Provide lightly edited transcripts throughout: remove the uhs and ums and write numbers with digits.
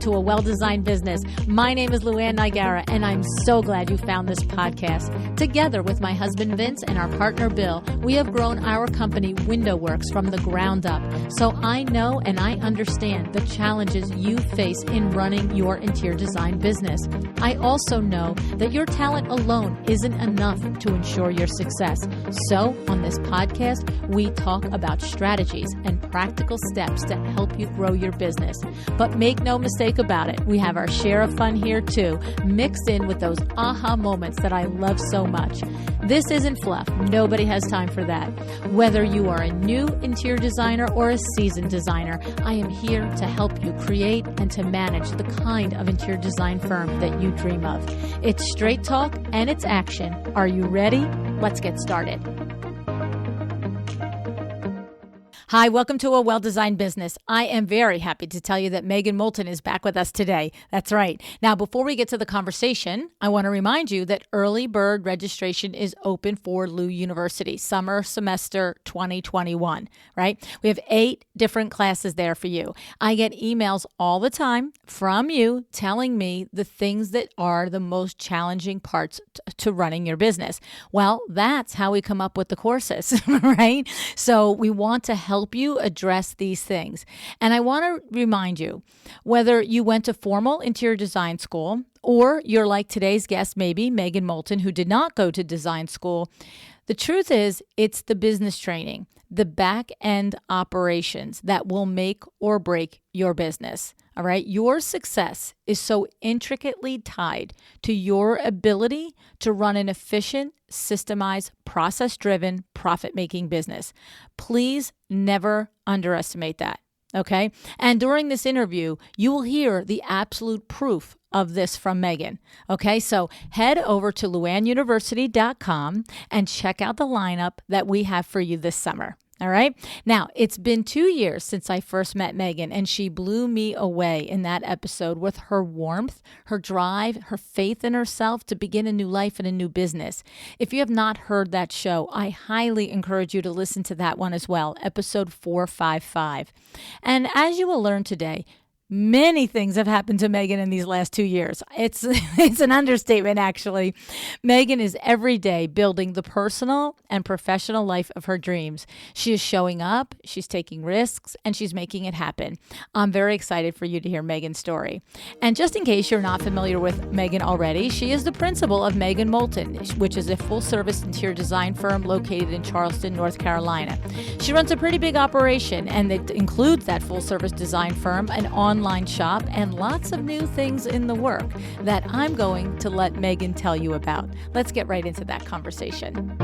to A Well-Designed Business. My name is LuAnn Nigara, and I'm so glad you found this podcast. Together with my husband Vince and our partner Bill, we have grown our company Window Works from the ground up. So I know and I understand the challenges you face in running your interior design business. I also know that your talent alone isn't enough to ensure your success. So on this podcast, we talk about strategies and practical steps to help you grow your business. But make no mistake about it, we have our share of fun here too, mixed in with those aha moments that I love so much. This isn't fluff. Nobody has time for that. Whether you are a new interior designer or a seasoned designer, I am here to help you create and to manage the kind of interior design firm that you dream of. It's straight talk and it's action. Are you ready? Let's get started. Hi, welcome to A Well-Designed Business. I am very happy to tell you that Megan Molten is back with us today. That's right. Now, before we get to the conversation, I want to remind you that early bird registration is open for LU University, summer semester 2021, right? We have 8 different classes there for you. I get emails all the time from you telling me the things that are the most challenging parts to running your business. Well, that's how we come up with the courses, right? So we want to help you address these things. And I want to remind you, whether you went to formal interior design school or you're like today's guest, maybe Megan Molten, who did not go to design school, the truth is it's the business training, the back end operations that will make or break your business. All right. Your success is so intricately tied to your ability to run an efficient, systemized, process-driven, profit-making business. Please never underestimate that. Okay. And during this interview, you will hear the absolute proof of this from Megan. Okay. So head over to LuAnnUniversity.com and check out the lineup that we have for you this summer. All right. Now, it's been 2 years since I first met Megan, and she blew me away in that episode with her warmth, her drive, her faith in herself to begin a new life and a new business. If you have not heard that show, I highly encourage you to listen to that one as well, episode 455. And as you will learn today, many things have happened to Megan in these last 2 years. It's an understatement, actually. Megan is every day building the personal and professional life of her dreams. She is showing up, she's taking risks, and she's making it happen. I'm very excited for you to hear Megan's story. And just in case you're not familiar with Megan already, she is the principal of Megan Molten, which is a full-service interior design firm located in Charleston, North Carolina. She runs a pretty big operation, and it includes that full-service design firm, an online shop, and lots of new things in the work that I'm going to let Megan tell you about. Let's get right into that conversation.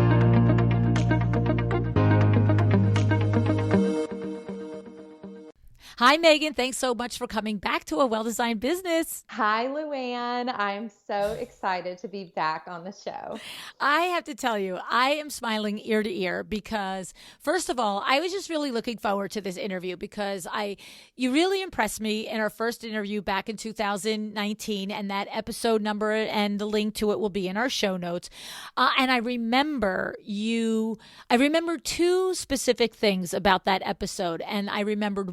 Hi, Megan. Thanks so much for coming back to A Well-Designed Business. Hi, LuAnn. I'm so excited to be back on the show. I have to tell you, I am smiling ear to ear because, first of all, I was just really looking forward to this interview because you really impressed me in our first interview back in 2019, and that episode number and the link to it will be in our show notes. And I remember 2 specific things about that episode, and I remember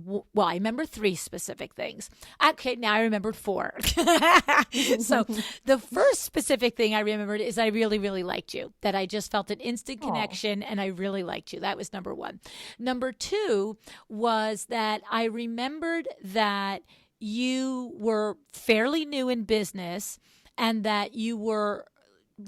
3 specific things. Okay, now I remembered 4. So the first specific thing I remembered is I really, really liked you, that I just felt an instant connection and I really liked you. That was number 1. Number 2 was that I remembered that you were fairly new in business and that you were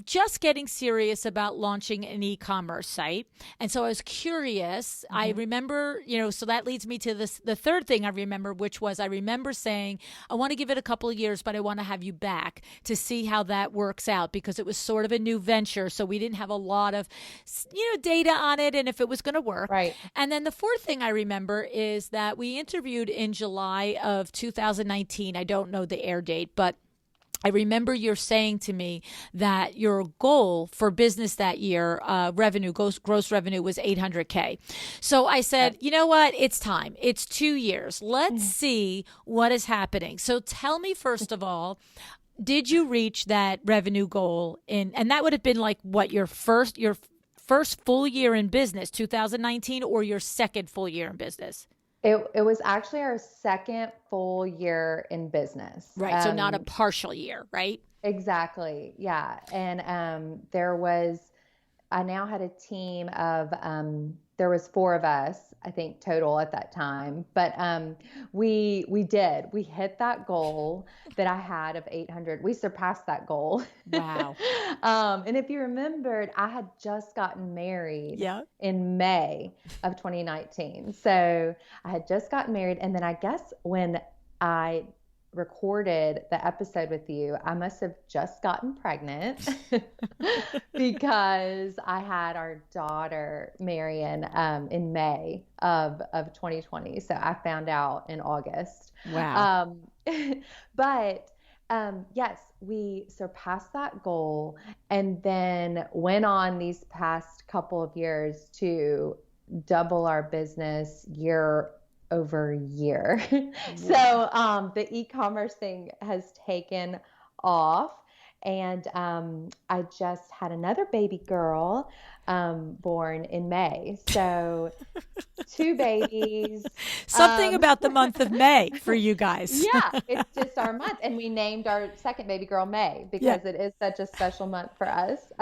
just getting serious about launching an e-commerce site. And so I was curious. Mm-hmm. I remember, so that leads me to the third thing I remember, which was I remember saying, I want to give it a couple of years, but I want to have you back to see how that works out because it was sort of a new venture. So we didn't have a lot of, data on it and if it was going to work. Right. And then the fourth thing I remember is that we interviewed in July of 2019. I don't know the air date, but I remember you're saying to me that your goal for business that year, gross revenue was $800K. So I said, you know what? It's time. It's 2 years. Let's see what is happening. So tell me, first of all, did you reach that revenue goal and that would have been like what your first full year in business, 2019, or your second full year in business? It was actually our second full year in business. Right. So not a partial year, right? Exactly. Yeah. And there was I now had a team of there was four of us, I think total at that time. But we hit that goal that I had of 800. We surpassed that goal. Wow. And if you remembered, I had just gotten married Yeah. in May of 2019. So I had just gotten married, and then I guess when I recorded the episode with you, I must have just gotten pregnant because I had our daughter, Marion, in May of 2020. So I found out in August. Wow. But yes, we surpassed that goal and then went on these past couple of years to double our business year over year. So the e-commerce thing has taken off. And I just had another baby girl born in May. So two babies. Something about the month of May for you guys. Yeah, it's just our month. And we named our second baby girl May Yeah. because it is such a special month for us.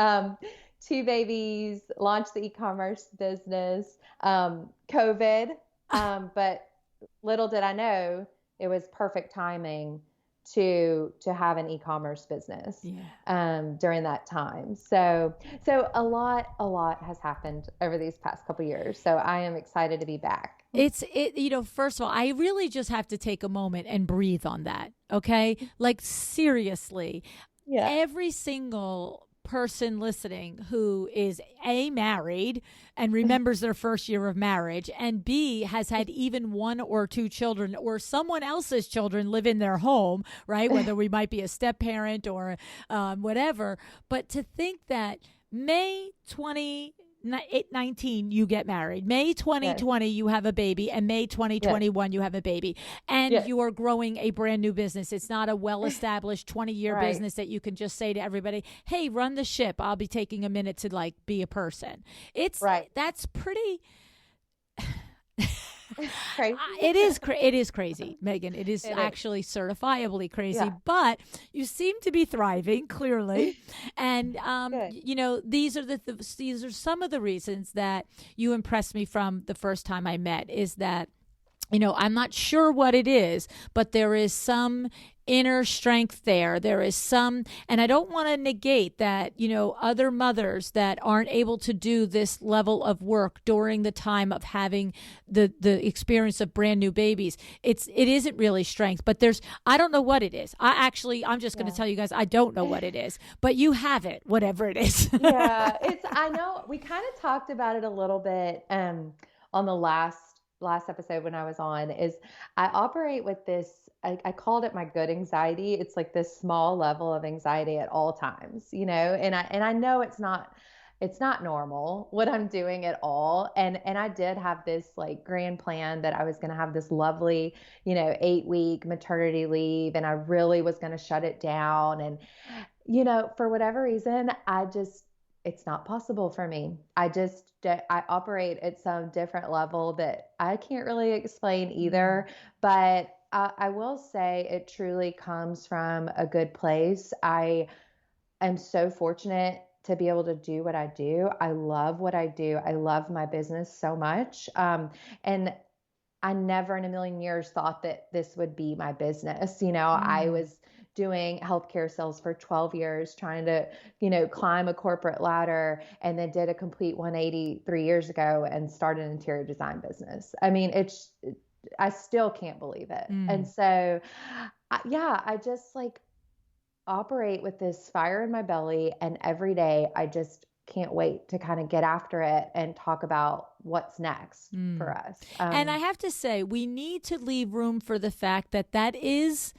Two babies, launched the e-commerce business, COVID. But little did I know it was perfect timing to have an e-commerce business during that time. So a lot has happened over these past couple years. So I am excited to be back. First of all, I really just have to take a moment and breathe on that. Okay. Like seriously, Yeah. every single person listening who is A, married and remembers their first year of marriage, and B, has had even one or two children or someone else's children live in their home, right? Whether we might be a step parent or whatever. But to think that May 2019 you get married, May 2020 you have a baby, and May 2021 you have a baby, and you are growing a brand new business. It's not a well-established 20-year business that you can just say to everybody, hey, run the ship, I'll be taking a minute to like be a person. That's pretty Crazy. It is crazy, Megan. It is actually certifiably crazy, but you seem to be thriving clearly. And these are some of the reasons that you impressed me from the first time I met, is that I'm not sure what it is, but there is some inner strength there. There is some, and I don't want to negate that, other mothers that aren't able to do this level of work during the time of having the experience of brand new babies. It isn't really strength, but I don't know what it is. I'm just going to tell you guys, I don't know what it is, but you have it, whatever it is. I know we kind of talked about it a little bit on the last episode when I was on. Is I operate with this, I called it my good anxiety. It's like this small level of anxiety at all times, and I know it's not normal what I'm doing at all. And I did have this like grand plan that I was going to have this lovely, 8-week maternity leave, and I really was going to shut it down. And, for whatever reason, it's not possible for me. I operate at some different level that I can't really explain either, but I will say it truly comes from a good place. I am so fortunate to be able to do what I do. I love what I do. I love my business so much. And I never in a million years thought that this would be my business. I was doing healthcare sales for 12 years, trying to, climb a corporate ladder, and then did a complete 180 3 years ago and started an interior design business. I mean, I still can't believe it. And so, I just like operate with this fire in my belly, and every day I just can't wait to kind of get after it and talk about what's next for us. And I have to say, we need to leave room for the fact that is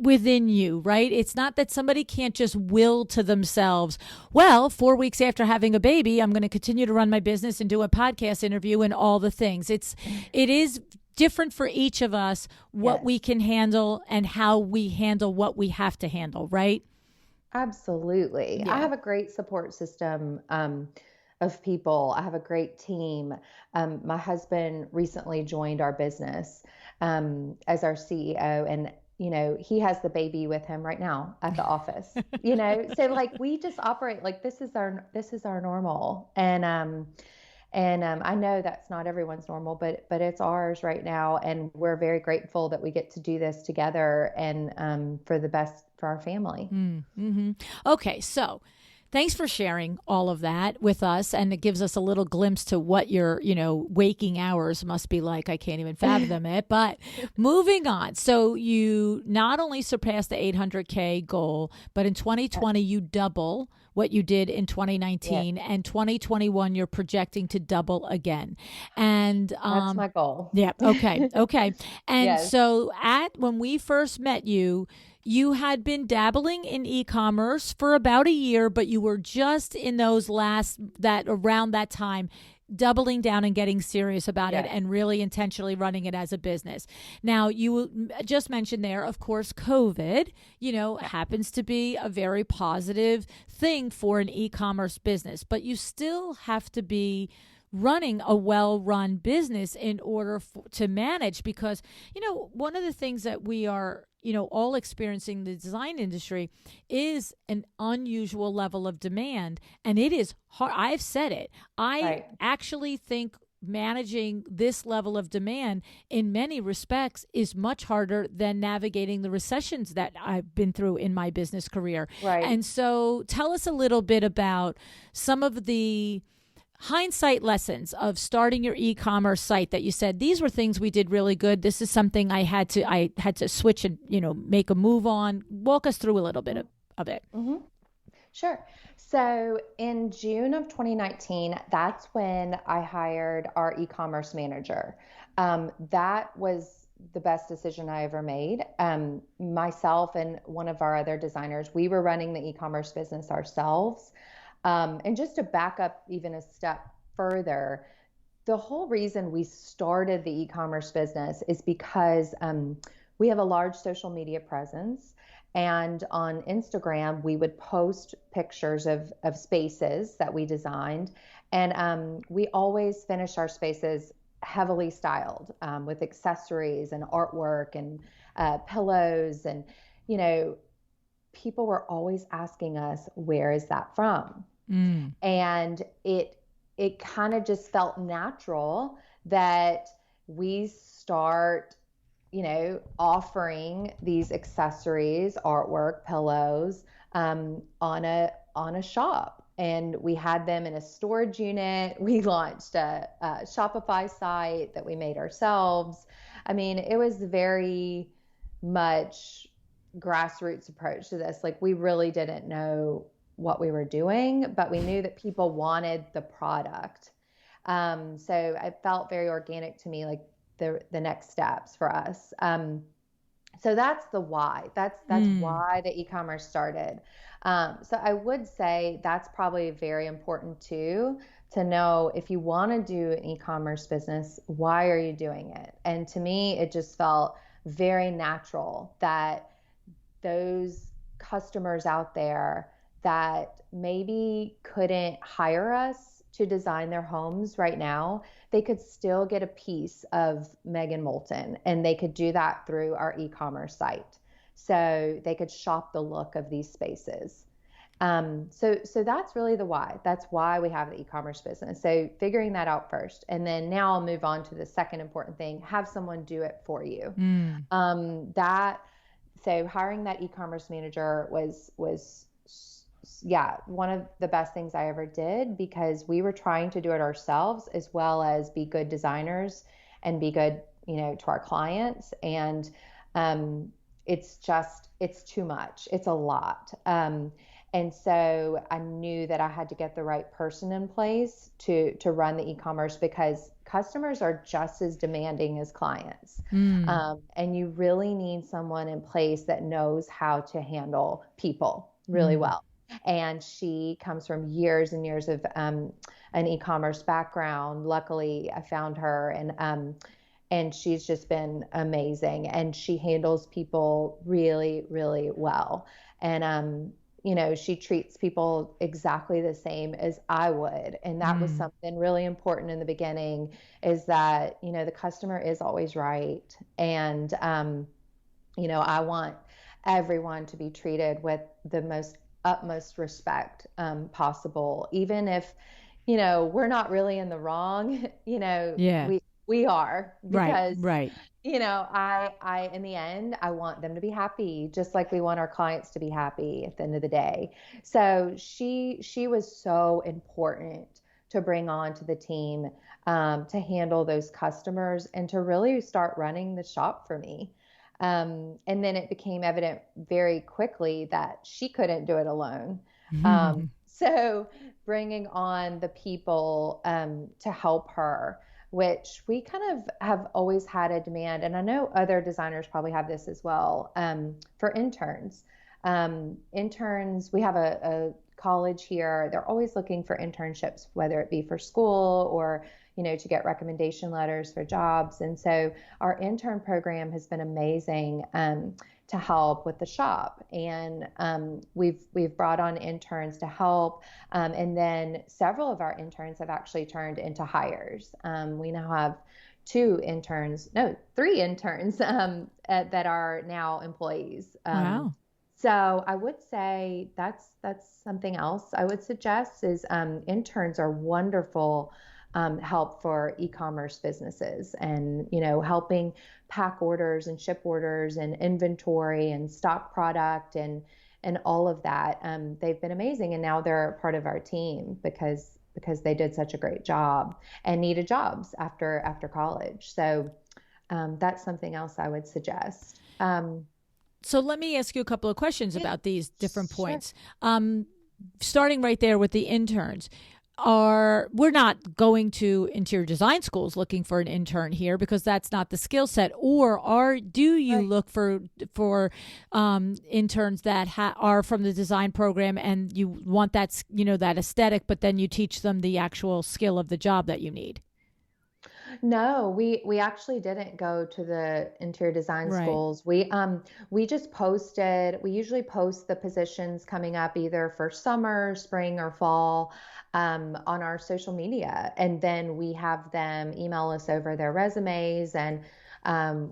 within you, right? It's not that somebody can't just will to themselves, well, 4 weeks after having a baby, I'm going to continue to run my business and do a podcast interview and all the things. It is different for each of us what we can handle and how we handle what we have to handle, right? Absolutely. I have a great support system of people. I have a great team. My husband recently joined our business as our CEO, and he has the baby with him right now at the office. So like we just operate like this is our normal, and I know that's not everyone's normal, but it's ours right now, and we're very grateful that we get to do this together and for the best for our family. Mm-hmm. Okay, so thanks for sharing all of that with us, and it gives us a little glimpse to what your, waking hours must be like. I can't even fathom it. But moving on. So you not only surpassed the 800K goal, but in 2020 you double what you did in 2019, Yes, and 2021 you're projecting to double again. And that's my goal. yeah, okay. And Yes. so when we first met you, you had been dabbling in e-commerce for about a year, but you were just in around that time doubling down and getting serious about it Yes. and really intentionally running it as a business. Now, you just mentioned there, of course, COVID, happens to be a very positive thing for an e-commerce business, but you still have to be running a well-run business in order to manage, because one of the things that we are all experiencing in the design industry is an unusual level of demand, and it is hard. I've said it. I Right. actually think managing this level of demand in many respects is much harder than navigating the recessions that I've been through in my business career. Right. And so tell us a little bit about some of the hindsight lessons of starting your e-commerce site that you said these were things we did really good. This is something I had to switch and make a move on. Walk us through a little bit of it. hmm Sure. So in June of 2019, that's when I hired our e-commerce manager. That was the best decision I ever made. Myself and one of our other designers, we were running the e-commerce business ourselves. And just to back up even a step further, the whole reason we started the e-commerce business is because we have a large social media presence. And on Instagram, we would post pictures of spaces that we designed. And we always finish our spaces heavily styled with accessories and artwork and pillows. And, you know, people were always asking us, where is that from? Mm. And it kind of just felt natural that we start, offering these accessories, artwork, pillows, on a shop. And we had them in a storage unit. We launched a Shopify site that we made ourselves. I mean, it was very much grassroots approach to this. Like, we really didn't know what we were doing, but we knew that people wanted the product. So it felt very organic to me, like the next steps for us. So that's the why. That's why the e-commerce started. So I would say that's probably very important too, to know if you want to do an e-commerce business, why are you doing it? And to me, it just felt very natural that those customers out there that maybe couldn't hire us to design their homes right now, they could still get a piece of Megan Molten, and they could do that through our e-commerce site. So they could shop the look of these spaces. So that's really the why. That's why we have the e-commerce business. So figuring that out first, and then now I'll move on to the second important thing: have someone do it for you. So hiring that e-commerce manager was one of the best things I ever did, because we were trying to do it ourselves as well as be good designers and be good, to our clients. And it's too much. It's a lot. And so I knew that I had to get the right person in place to run the e-commerce, because customers are just as demanding as clients. And you really need someone in place that knows how to handle people really well. And she comes from years and years of an e-commerce background. Luckily, I found her, and she's just been amazing. And she handles people really, really well. And she treats people exactly the same as I would. And that was Mm. something really important in the beginning, is that, the customer is always right. And, I want everyone to be treated with the most utmost respect possible, even if, we're not really in the wrong. Yeah. We are, Right. because Right. I in the end, I want them to be happy, just like we want our clients to be happy at the end of the day. So she was so important to bring on to the team, to handle those customers and to really start running the shop for me. And then it became evident very quickly that she couldn't do it alone. So bringing on the people to help her, which we kind of have always had a demand, and I know other designers probably have this as well, for interns. Interns, we have a college here. They're always looking for internships, whether it be for school or, to get recommendation letters for jobs. And so our intern program has been amazing, to help with the shop. And we've brought on interns to help. And then several of our interns have actually turned into hires. We now have three interns that are now employees. Wow. So I would say that's something else I would suggest is, interns are wonderful, help for e-commerce businesses, and helping pack orders and ship orders and inventory and stock product and all of that. They've been amazing, and now they're part of our team because they did such a great job and needed jobs after college. So that's something else I would suggest. So let me ask you a couple of questions Yeah, about these different sure. points. Starting right there with the interns. We're not going to interior design schools looking for an intern here because that's not the skill set, or do you Right. look for interns that are from the design program and you want that aesthetic, but then you teach them the actual skill of the job that you need? No, we actually didn't go to the interior design Right. schools. We just posted. We usually post the positions coming up either for summer, spring, or fall, on our social media, and then we have them email us over their resumes, and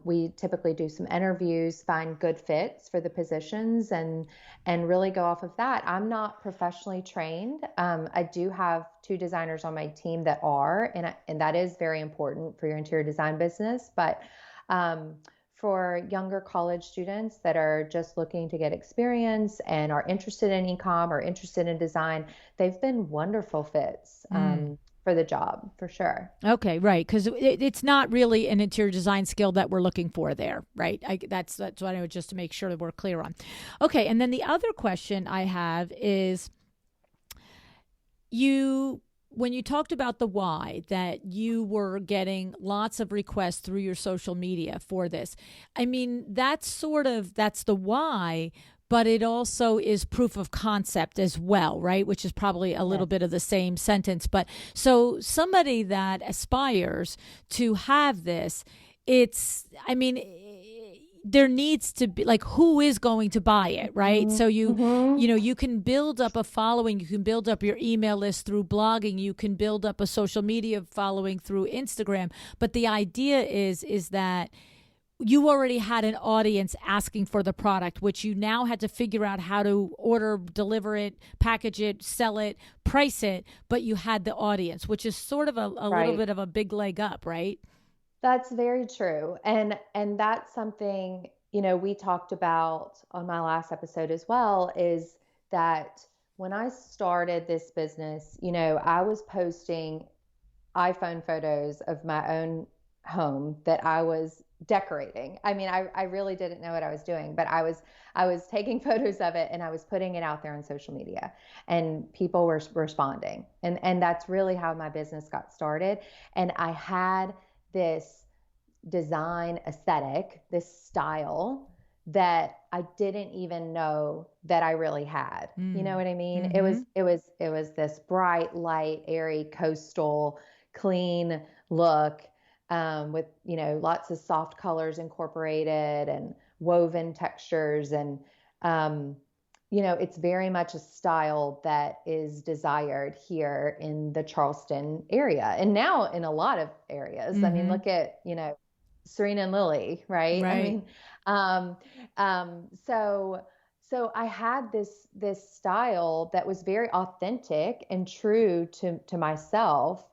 we typically do some interviews, find good fits for the positions, and really go off of that. I'm not professionally trained. I do have two designers on my team that are, and that is very important for your interior design business. But um, for younger college students that are just looking to get experience and are interested in e-com or interested in design, they've been wonderful fits, Mm. for the job for sure. Okay, right, because it's not really an interior design skill that we're looking for there, right? That's what I would just to make sure that we're clear on. Okay, and then the other question I have is you when you talked about the why, that you were getting lots of requests through your social media for this. I mean, that's the why, but it also is proof of concept as well, right? Which is probably a little Yes. bit of the same sentence. But so somebody that aspires to have this, I mean, there needs to be, like, who is going to buy it, right? So Mm-hmm. you can build up a following, you can build up your email list through blogging, you can build up a social media following through Instagram, but the idea is that you already had an audience asking for the product, which you now had to figure out how to order, deliver it, package it, sell it, price it, but you had the audience, which is sort of a little Right. bit of a big leg up, right? That's very true. And that's something, we talked about on my last episode as well, is that when I started this business, I was posting iPhone photos of my own home that I was decorating. I mean, I really didn't know what I was doing, but I was taking photos of it and I was putting it out there on social media, and people were responding. And that's really how my business got started. And I had this design aesthetic, this style that I didn't even know that I really had. You know Mm. what I mean? It Mm-hmm. was it was it was this bright, light, airy, coastal, clean look, with lots of soft colors incorporated and woven textures, and um, it's very much a style that is desired here in the Charleston area and now in a lot of areas. I mean, Mm-hmm. look at, Serena and Lily, right? I Right. mean, um, so I had this style that was very authentic and true to myself,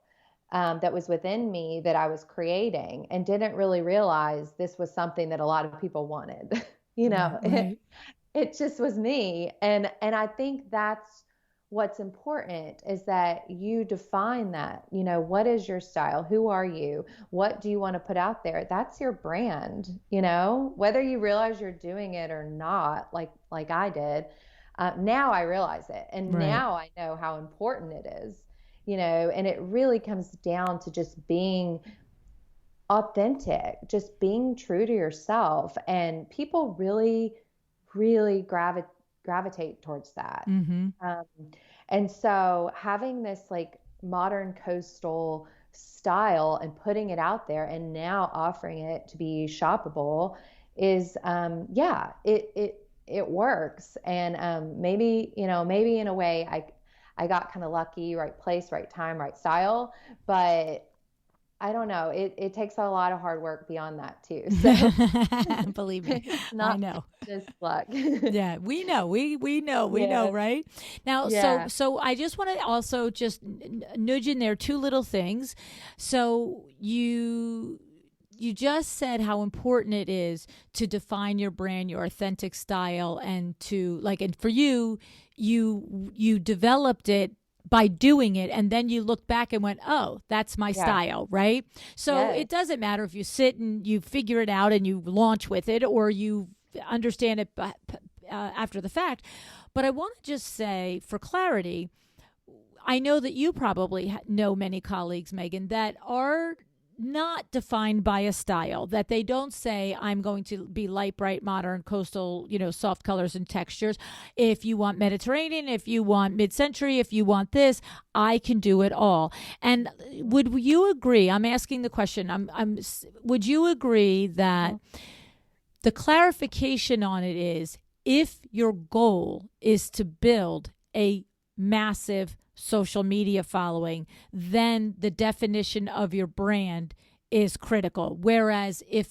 that was within me that I was creating and didn't really realize this was something that a lot of people wanted. Yeah. Right. It just was me. And I think that's what's important is that you define that. What is your style? Who are you? What do you want to put out there? That's your brand, whether you realize you're doing it or not, like I did. Now I realize it, and Right. now I know how important it is. And it really comes down to just being authentic, just being true to yourself. And people really, really gravitate towards that. Mm-hmm. Um, and so having this like modern coastal style and putting it out there and now offering it to be shoppable is, yeah, it works. And maybe in a way I got kind of lucky, right place, right time, right style, but I don't know. It takes a lot of hard work beyond that too. So Believe me, it's I not know. just luck. Yeah, we know. We know, Yes. right? Now, so Yeah. so I just want to also just nudge in there two little things. So you just said how important it is to define your brand, your authentic style, and to like, and for you developed it by doing it, and then you looked back and went, oh, that's my Yeah. style, right? So Yes. it doesn't matter if you sit and you figure it out and you launch with it, or you understand it after the fact. But I want to just say, for clarity, I know that you probably know many colleagues, Megan, that are not defined by a style, that they don't say, I'm going to be light, bright, modern, coastal, soft colors and textures. If you want Mediterranean, if you want mid-century, if you want this, I can do it all. And would you agree? I'm asking the question. Would you agree that the clarification on it is, if your goal is to build a massive social media following, then the definition of your brand is critical. Whereas if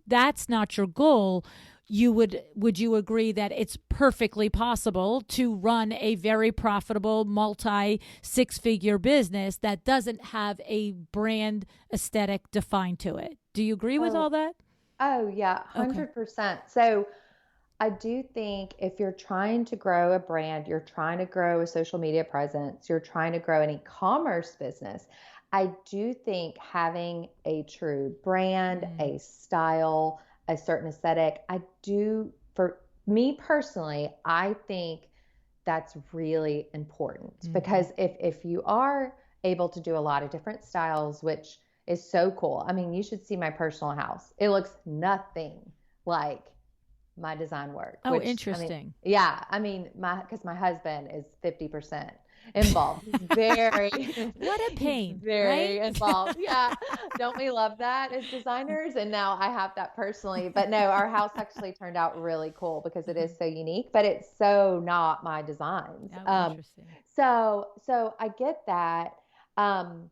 that's not your goal, would you agree that it's perfectly possible to run a very profitable multi six-figure business that doesn't have a brand aesthetic defined to it? Do you agree with Oh, all that? oh yeah, Okay. 100%. So I do think if you're trying to grow a brand, you're trying to grow a social media presence, you're trying to grow an e-commerce business, I do think having a true brand, Mm, a style, a certain aesthetic, for me personally, I think that's really important mhm. because if you are able to do a lot of different styles, which is so cool. I mean, you should see my personal house. It looks nothing like my design work, Oh, which I mean, interesting. yeah, I mean, because my husband is 50% involved. He's very, What a he's pain, right? very involved. Yeah. Don't we love that as designers? And now I have that personally. But no, our house actually turned out really cool because it is Mhm. so unique, but it's so not my designs. Oh, interesting. So I get that. Um,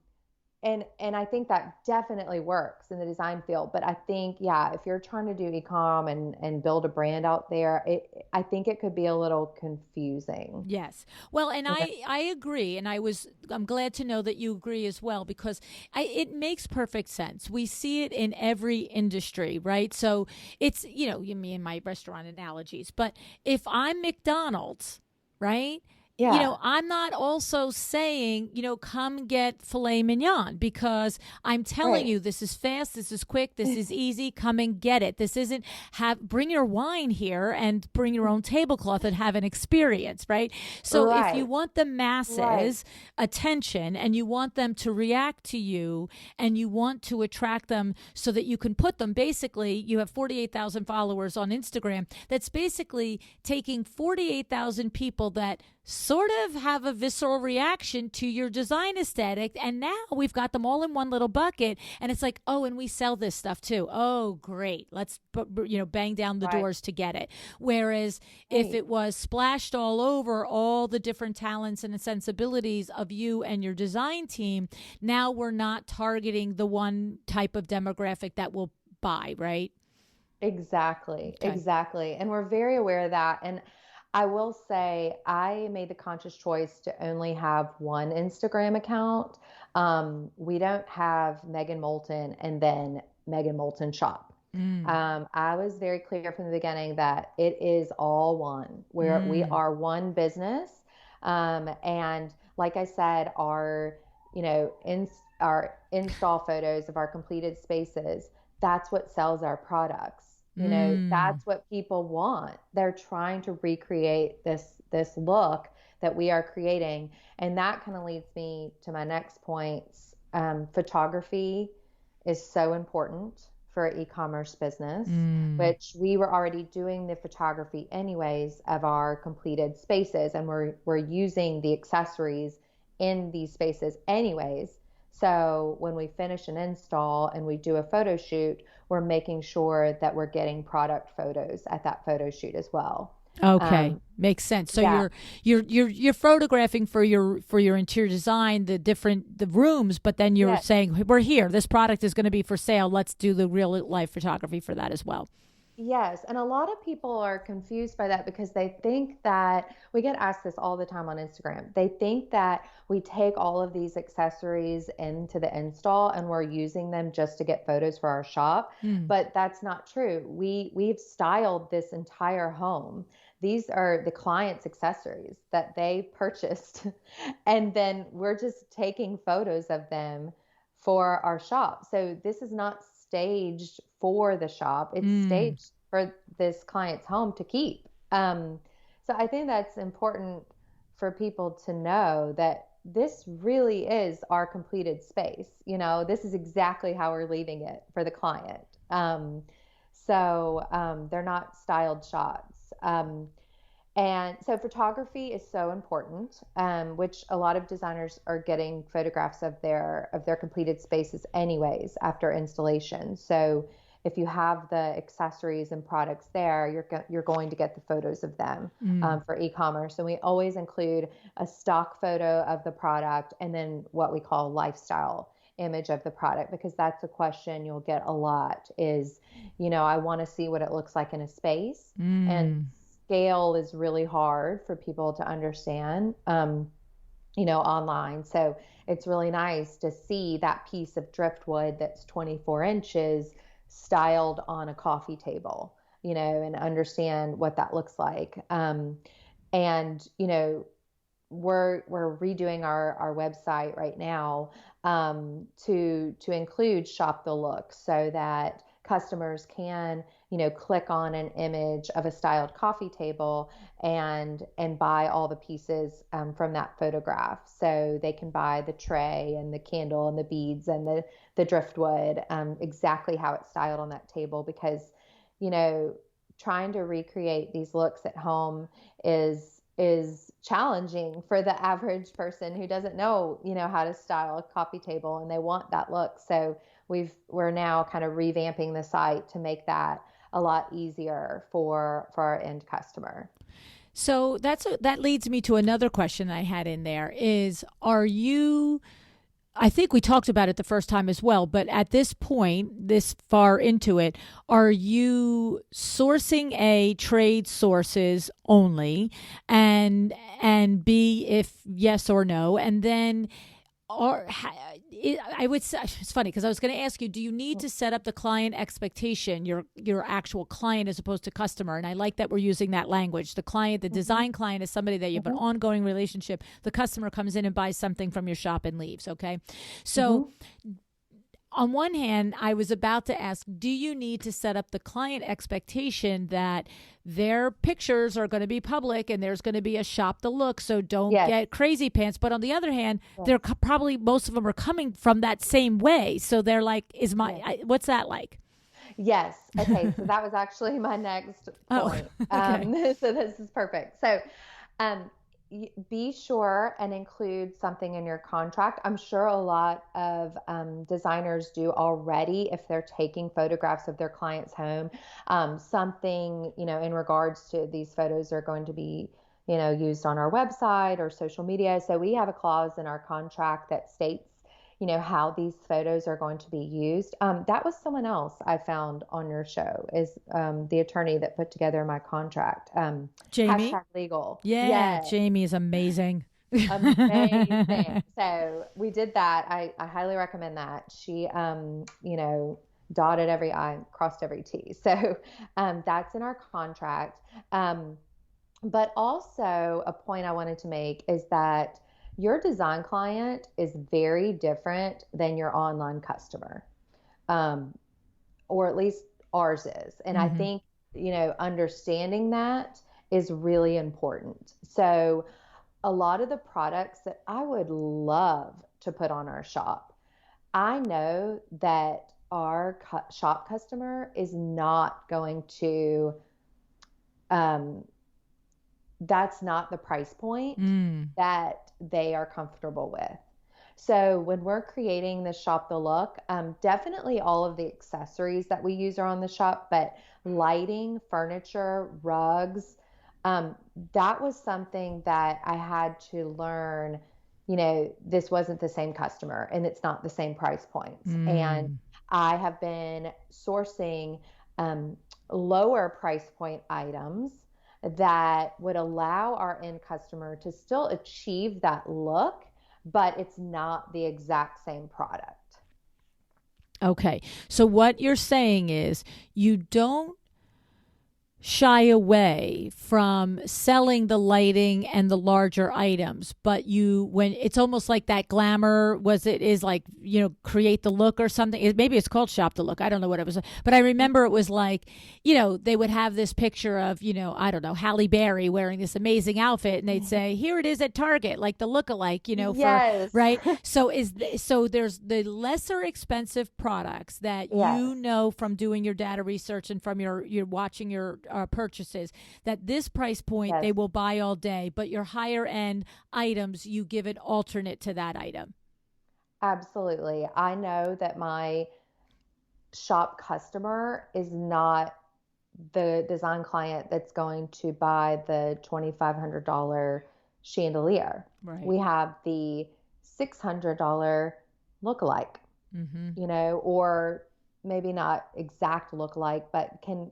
and I think that definitely works in the design field. But I think, yeah, if you're trying to do e-com and build a brand out there, I think it could be a little confusing. Yes. Well, and Yeah. I agree, and I'm glad to know that you agree as well, because it makes perfect sense. We see it in every industry, right? So it's, you mean my restaurant analogies, but if I'm McDonald's, right? Yeah. I'm not also saying, come get filet mignon, because I'm telling Right. you, this is fast, this is quick, this is easy, come and get it. This isn't bring your wine here and bring your own tablecloth and have an experience, right? So if you Right. want the Right. masses attention and you want them to react to you and you want to attract them so that you can put them, basically, you have 48,000 followers on Instagram. That's basically taking 48,000 people that sort of have a visceral reaction to your design aesthetic. And now we've got them all in one little bucket. And it's like, oh, and we sell this stuff too. Oh, great. Let's, bang down the Right. doors to get it. Whereas if Right. it was splashed all over all the different talents and sensibilities of you and your design team, now we're not targeting the one type of demographic that will buy, right? Exactly, Okay. exactly. And we're very aware of that. And I will say, I made the conscious choice to only have one Instagram account. We don't have Megan Molten and then Megan Molten Shop. Mm. I was very clear from the beginning that it is all one, where we Mm. are one business. And like I said, our install photos of our completed spaces, that's what sells our products. Mm. That's what people want. They're trying to recreate this look that we are creating. And that kind of leads me to my next points. Photography is so important for an e-commerce business, Mm. which we were already doing the photography anyways of our completed spaces, and we're using the accessories in these spaces anyways. So when we finish an install and we do a photo shoot, we're making sure that we're getting product photos at that photo shoot as well. Okay, Um, makes sense. So yeah, you're photographing for your interior design the rooms, but then you're yeah. saying we're here. This product is going to be for sale. Let's do the real life photography for that as well. Yes, and a lot of people are confused by that because they think that we get asked this all the time on Instagram. They think that we take all of these accessories into the install and we're using them just to get photos for our shop, Mm. but that's not true. We've styled this entire home. These are the client's accessories that they purchased, and then we're just taking photos of them for our shop. So this is not staged for the shop. It's Mm. staged for this client's home to keep. So I think that's important for people to know that this really is our completed space. This is exactly how we're leaving it for the client. They're not styled shots. And so photography is so important, which a lot of designers are getting photographs of their completed spaces anyways after installation. So if you have the accessories and products there, you're going to get the photos of them Mm. for e-commerce. And we always include a stock photo of the product and then what we call lifestyle image of the product, because that's a question you'll get a lot is, I want to see what it looks like in a space. And Mm. scale is really hard for people to understand, online. So it's really nice to see that piece of driftwood that's 24 inches styled on a coffee table, and understand what that looks like. And, we're redoing our website right now, to include shop the look so that customers can click on an image of a styled coffee table and buy all the pieces, from that photograph. So they can buy the tray and the candle and the beads and the driftwood, exactly how it's styled on that table, because you know trying to recreate these looks at home is challenging for the average person who doesn't know how to style a coffee table, and they want that look. So we're now kind of revamping the site to make that a lot easier for our end customer. So that leads me to another question I had in there is, are you, I think we talked about it the first time as well, but at this point, this far into it, are you sourcing A, trade sources only, and B, if yes or no, and then or I would say it's funny because I was going to ask you, do you need to set up the client expectation, your actual client as opposed to customer? And I like that we're using that language. The client, the Mm-hmm. design client, is somebody that you have an Mm-hmm. ongoing relationship. The customer comes in and buys something from your shop and leaves. Okay, so Mm-hmm. on one hand, I was about to ask, do you need to set up the client expectation that their pictures are going to be public and there's going to be a shop the look, so don't Yes. get crazy pants? But on the other hand, Yes. they're probably most of them are coming from that same way. So they're like, Yes. what's that like? Yes. Okay. So that was actually my next Oh, point. okay. So this is perfect. So, um, be sure and include something in your contract. I'm sure a lot of designers do already if they're taking photographs of their client's home. Something, in regards to these photos are going to be, used on our website or social media. So we have a clause in our contract that states, how these photos are going to be used. That was someone else I found on your show is the attorney that put together my contract. Jamie? Hashtag legal. Yeah, Yes. Jamie is amazing. Amazing. So we did that. I highly recommend that. She, dotted every I, crossed every T. So that's in our contract. But also a point I wanted to make is that your design client is very different than your online customer, um, or at least ours is. And I Mm-hmm. think, understanding that is really important. So a lot of the products that I would love to put on our shop, I know that our shop customer is not going to, um, that's not the price point Mm. that they are comfortable with. So when we're creating the shop the look, definitely all of the accessories that we use are on the shop, but lighting, furniture, rugs, um, that was something that I had to learn. This wasn't the same customer and it's not the same price points. And Mm. I have been sourcing um, lower price point items that would allow our end customer to still achieve that look, but it's not the exact same product. Okay. So what you're saying is you don't shy away from selling the lighting and the larger items, but when it's almost like that glamour was, it is like, create the look or something. Maybe it's called shop the look, I don't know what it was, but I remember it was like, they would have this picture of, I don't know, Halle Berry wearing this amazing outfit, and they'd say, here it is at Target, like the look-alike, for Yes. right. So there's the lesser expensive products that Yes. from doing your data research and from your watching your purchases, that this price point Yes. they will buy all day, but your higher end items, you give an alternate to that item. Absolutely. I know that my shop customer is not the design client that's going to buy the $2,500 chandelier. Right. We have the $600 lookalike, Mm-hmm. or maybe not exact lookalike, but can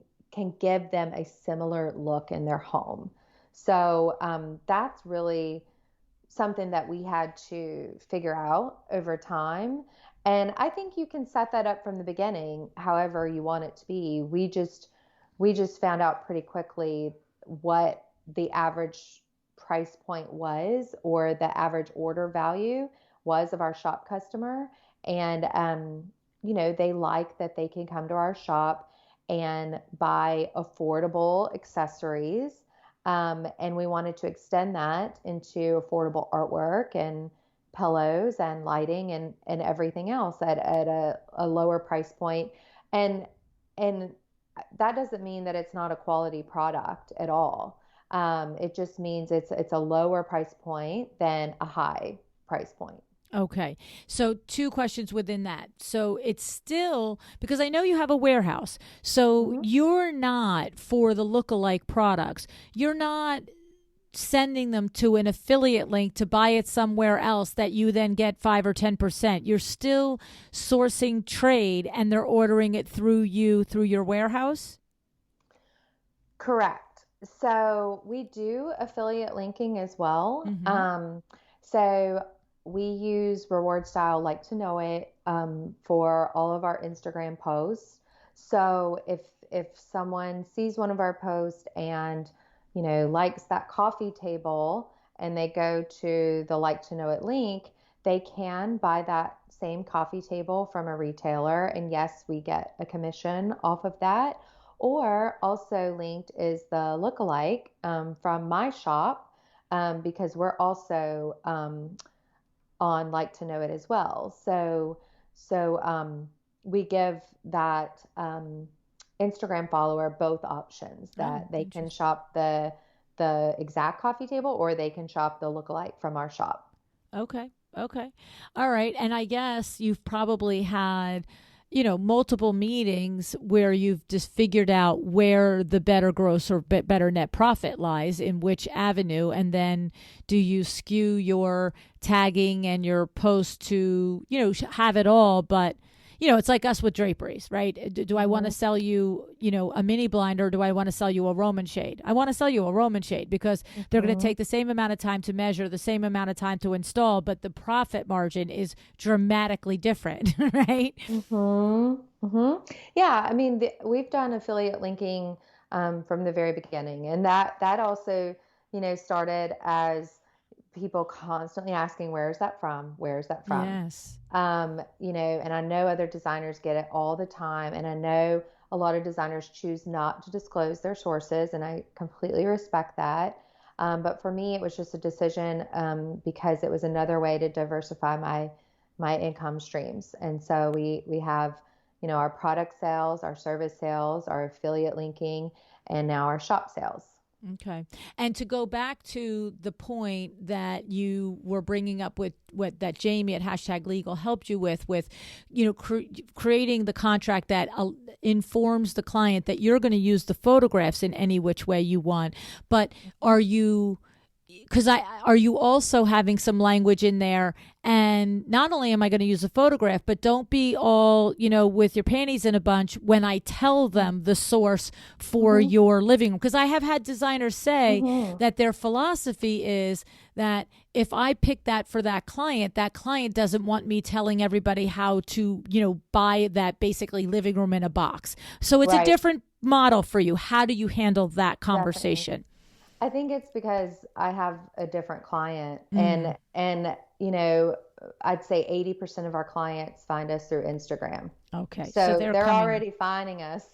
give them a similar look in their home. So that's really something that we had to figure out over time. And I think you can set that up from the beginning, however you want it to be. We just found out pretty quickly what the average price point was, or the average order value was of our shop customer. And they like that they can come to our shop and buy affordable accessories, and we wanted to extend that into affordable artwork and pillows and lighting and everything else at a lower price point. And and that doesn't mean that it's not a quality product at all. It just means it's a lower price point than a high price point. Okay. So, two questions within that. So, it's still because I know you have a warehouse. So, Mhm. you're not for the lookalike products. You're not sending them to an affiliate link to buy it somewhere else that you then get 5 or 10%. You're still sourcing trade and they're ordering it through you through your warehouse? Correct. So we do affiliate linking as well. Mhm. So we use reward style like to know it, for all of our Instagram posts. So if someone sees one of our posts and likes that coffee table, and they go to the like to know it link, they can buy that same coffee table from a retailer, and yes, we get a commission off of that. Or also linked is the lookalike, from my shop, because we're also on like to know it as well. So we give that Instagram follower both options, Oh, that they can interesting. shop the the exact coffee table, or they can shop the lookalike from our shop. Okay. Okay. All right. And I guess you've probably had, multiple meetings where you've just figured out where the better gross or better net profit lies in which avenue. And then do you skew your tagging and your post to, have it all, but it's like us with draperies, right? Do I want to sell you, a mini blind, or do I want to sell you a Roman shade? I want to sell you a Roman shade because they're going to take the same amount of time to measure, the same amount of time to install, but the profit margin is dramatically different, right? Yeah, I mean, we've done affiliate linking from the very beginning, and that also, started as people constantly asking, where's that from? Where's that from? Yes. And I know other designers get it all the time. And I know a lot of designers choose not to disclose their sources, and I completely respect that. But for me, it was just a decision because it was another way to diversify my income streams. And so we have, our product sales, our service sales, our affiliate linking, and now our shop sales. Okay. And to go back to the point that you were bringing up with what that Jamie at #legal helped you with, creating the contract that informs the client that you're going to use the photographs in any which way you want. But are you also having some language in there? And not only am I going to use a photograph, but don't be all, with your panties in a bunch when I tell them the source for your living room. Because I have had designers say that their philosophy is that if I pick that for that client doesn't want me telling everybody how to, buy that basically living room in a box. So it's a different model for you. How do you handle that conversation? Definitely. I think it's because I have a different client, and I'd say 80% of our clients find us through Instagram. Okay. So they're already finding us,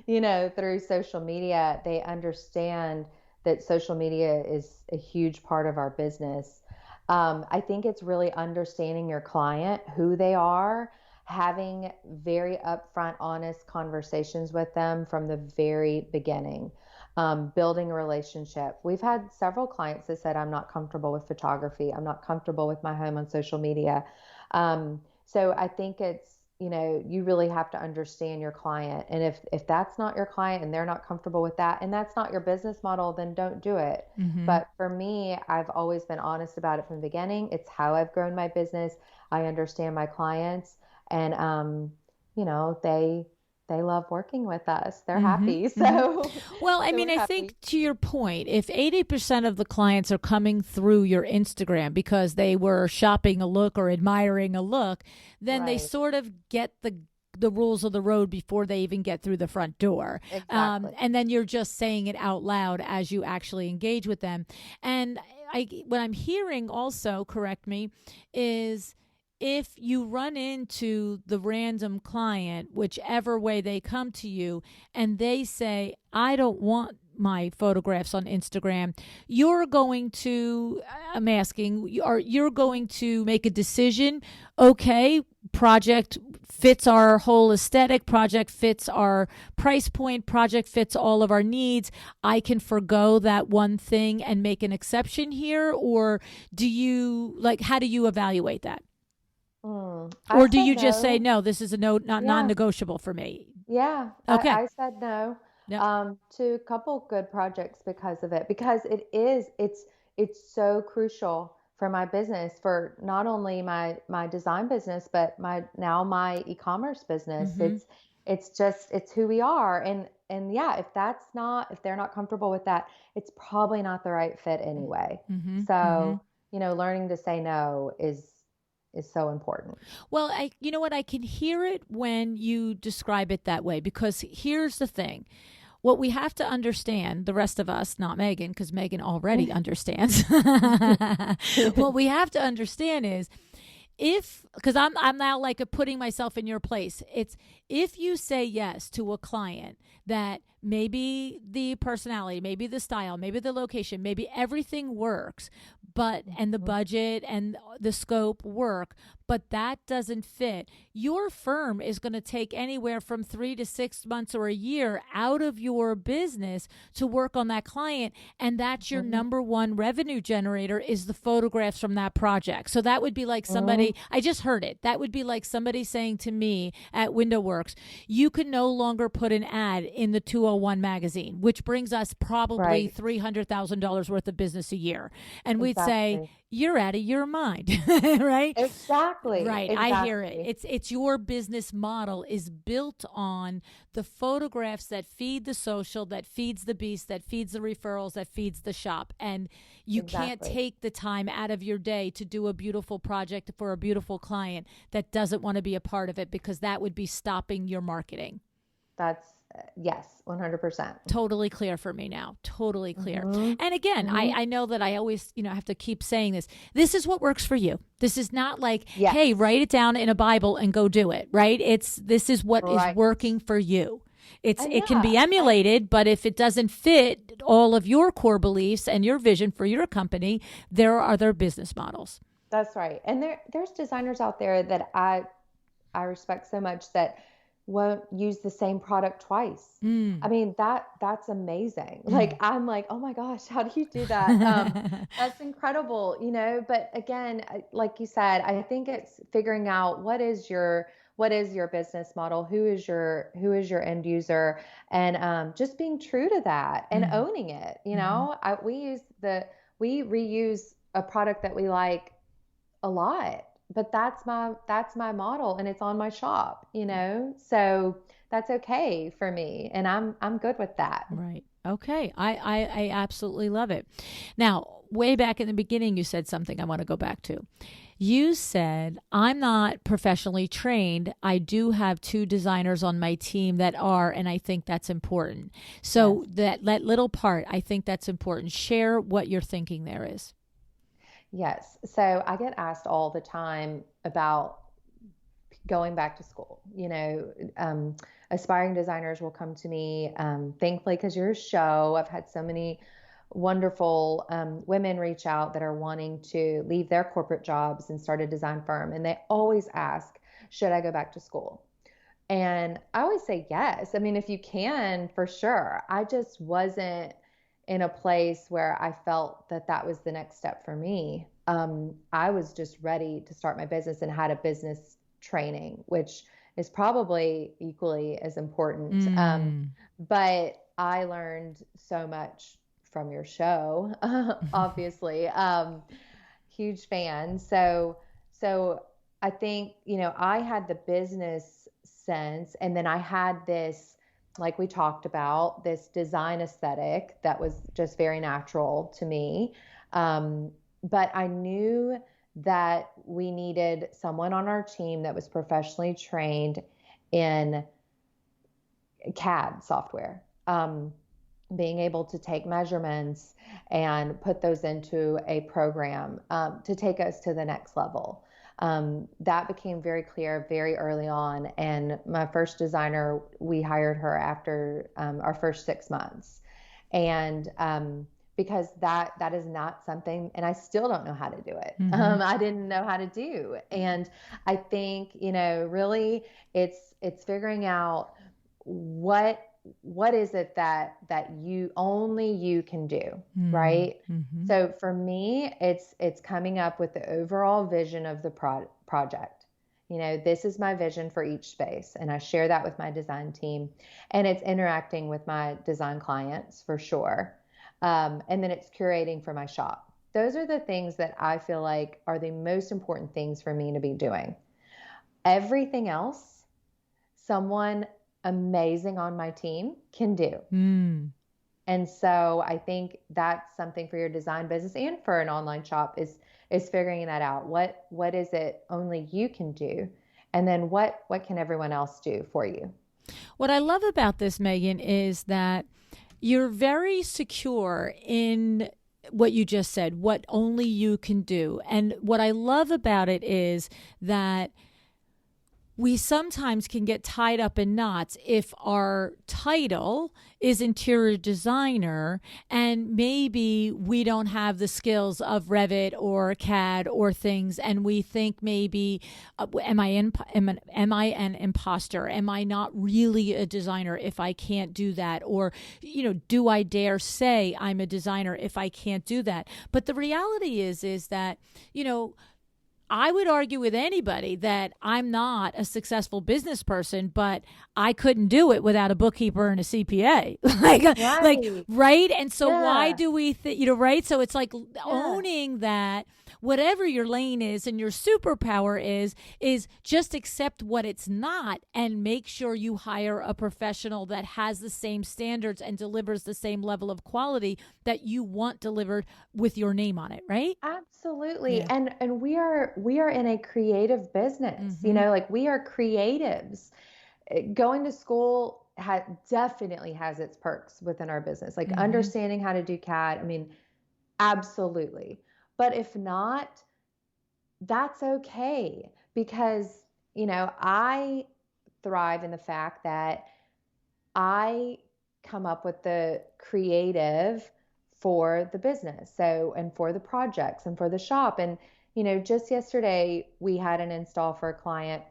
through social media. They understand that social media is a huge part of our business. I think it's really understanding your client, who they are, having very upfront, honest conversations with them from the very beginning. Building a relationship. We've had several clients that said, I'm not comfortable with photography. I'm not comfortable with my home on social media. So I think it's, you really have to understand your client. And if that's not your client and they're not comfortable with that, and that's not your business model, then don't do it. But for me, I've always been honest about it from the beginning. It's how I've grown my business. I understand my clients, and, they love working with us. They're happy. So, well, I mean, I think to your point, if 80% of the clients are coming through your Instagram because they were shopping a look or admiring a look, then they sort of get the rules of the road before they even get through the front door. Exactly. And then you're just saying it out loud as you actually engage with them. And what I'm hearing also, correct me, is if you run into the random client, whichever way they come to you, and they say, I don't want my photographs on Instagram, you're going to make a decision. Okay, project fits our whole aesthetic, project fits our price point, project fits all of our needs. I can forgo that one thing and make an exception here. Or how do you evaluate that? Or do you just say, no, this is a non-negotiable for me? Yeah. Okay. I said no to a couple good projects because of it, because it's so crucial for my business, for not only my design business, but my e-commerce business. It's who we are. And yeah, if they're not comfortable with that, it's probably not the right fit anyway. So, learning to say no is so important. Well, you know what? I can hear it when you describe it that way, because here's the thing. What we have to understand, the rest of us, not Megan, because Megan already understands. What we have to understand is, because I'm now like putting myself in your place. It's if you say yes to a client that maybe the personality, maybe the style, maybe the location, maybe everything works, but and the budget and the scope work, but that doesn't fit. Your firm is going to take anywhere from 3 to 6 months or a year out of your business to work on that client, and that's your number one revenue generator is the photographs from that project. So that would be like somebody, I just heard it. That would be like somebody saying to me at WindowWorks, you can no longer put an ad in the 201 magazine, which brings us probably $300,000 worth of business a year. And we'd say, you're out of your mind, right? Exactly. Right. Exactly. I hear it. It's your business model is built on the photographs that feed the social, that feeds the beast, that feeds the referrals, that feeds the shop. And you can't take the time out of your day to do a beautiful project for a beautiful client that doesn't want to be a part of it, because that would be stopping your marketing. That's yes, 100%. Totally clear for me now. Totally clear. And again, I know that I always, have to keep saying this. This is what works for you. This is not like, hey, write it down in a Bible and go do it, right? This is what is working for you. It can be emulated, but if it doesn't fit all of your core beliefs and your vision for your company, there are other business models. That's right. And there's designers out there that I respect so much that won't use the same product twice. I mean, that's amazing. Like, I'm like, oh my gosh, how do you do that? That's incredible, but again, like you said, I think it's figuring out what is your business model? Who is your end user? And, just being true to that and owning it. We reuse a product that we like a lot, but that's my model and it's on my shop, so that's okay for me. And I'm good with that. Right. Okay. I absolutely love it. Now, way back in the beginning, you said something I want to go back to. You said, I'm not professionally trained. I do have 2 designers on my team that are, and I think that's important. So that little part, I think that's important. Share what your thinking there is. Yes. So I get asked all the time about going back to school. Aspiring designers will come to me, thankfully, because you're a show. I've had so many wonderful women reach out that are wanting to leave their corporate jobs and start a design firm. And they always ask, should I go back to school? And I always say yes. I mean, if you can, for sure. I just wasn't in a place where I felt that was the next step for me. I was just ready to start my business and had a business training, which is probably equally as important. But I learned so much from your show, obviously. Huge fan. So I think, I had the business sense, and then I had this, like we talked about, this design aesthetic that was just very natural to me. But I knew that we needed someone on our team that was professionally trained in CAD software, being able to take measurements and put those into a program to take us to the next level. That became very clear very early on. And my first designer, we hired her after our first 6 months. And because that is not something, and I still don't know how to do it. I didn't know how to do. And I think, really it's figuring out what is it that only you can do, right? So for me, it's coming up with the overall vision of the project. This is my vision for each space, and I share that with my design team, and it's interacting with my design clients for sure. And then it's curating for my shop. Those are the things that I feel like are the most important things for me to be doing. Everything else, someone amazing on my team can do. And so I think that's something for your design business and for an online shop is figuring that out. What is it only you can do? And then what can everyone else do for you? What I love about this, Megan, is that you're very secure in what you just said, what only you can do. And what I love about it is that we sometimes can get tied up in knots if our title is interior designer and maybe we don't have the skills of Revit or CAD or things, and we think maybe am I an imposter? Am I not really a designer if I can't do that? Or do I dare say I'm a designer if I can't do that? But the reality is that I would argue with anybody that I'm not a successful business person, but I couldn't do it without a bookkeeper and a CPA. Right? And so why do we think, right? So it's like owning that whatever your lane is and your superpower is just accept what it's not and make sure you hire a professional that has the same standards and delivers the same level of quality that you want delivered with your name on it, right? Absolutely. Yeah. And we are in a creative business, like we are creatives. Going to school definitely has its perks within our business, like understanding how to do CAD. I mean, absolutely. But if not, that's okay because, I thrive in the fact that I come up with the creative for the business. So, and for the projects and for the shop. And, just yesterday we had an install for a client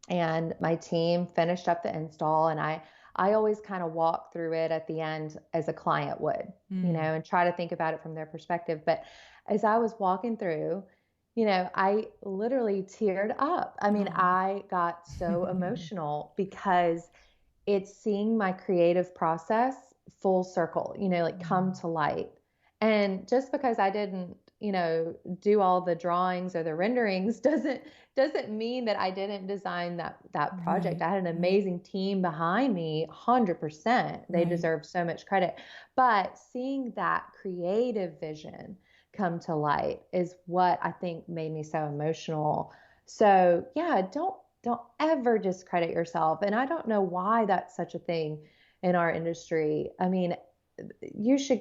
and my team finished up the install, and I always kind of walk through it at the end as a client would, and try to think about it from their perspective. But as I was walking through, I literally teared up. I mean, I got so emotional because it's seeing my creative process full circle, like come to light. And just because I didn't, do all the drawings or the renderings doesn't mean that I didn't design that project. I had an amazing team behind me, 100%. They deserve so much credit. But seeing that creative vision come to light is what I think made me so emotional. So yeah, don't ever discredit yourself. And I don't know why that's such a thing in our industry. I mean, you should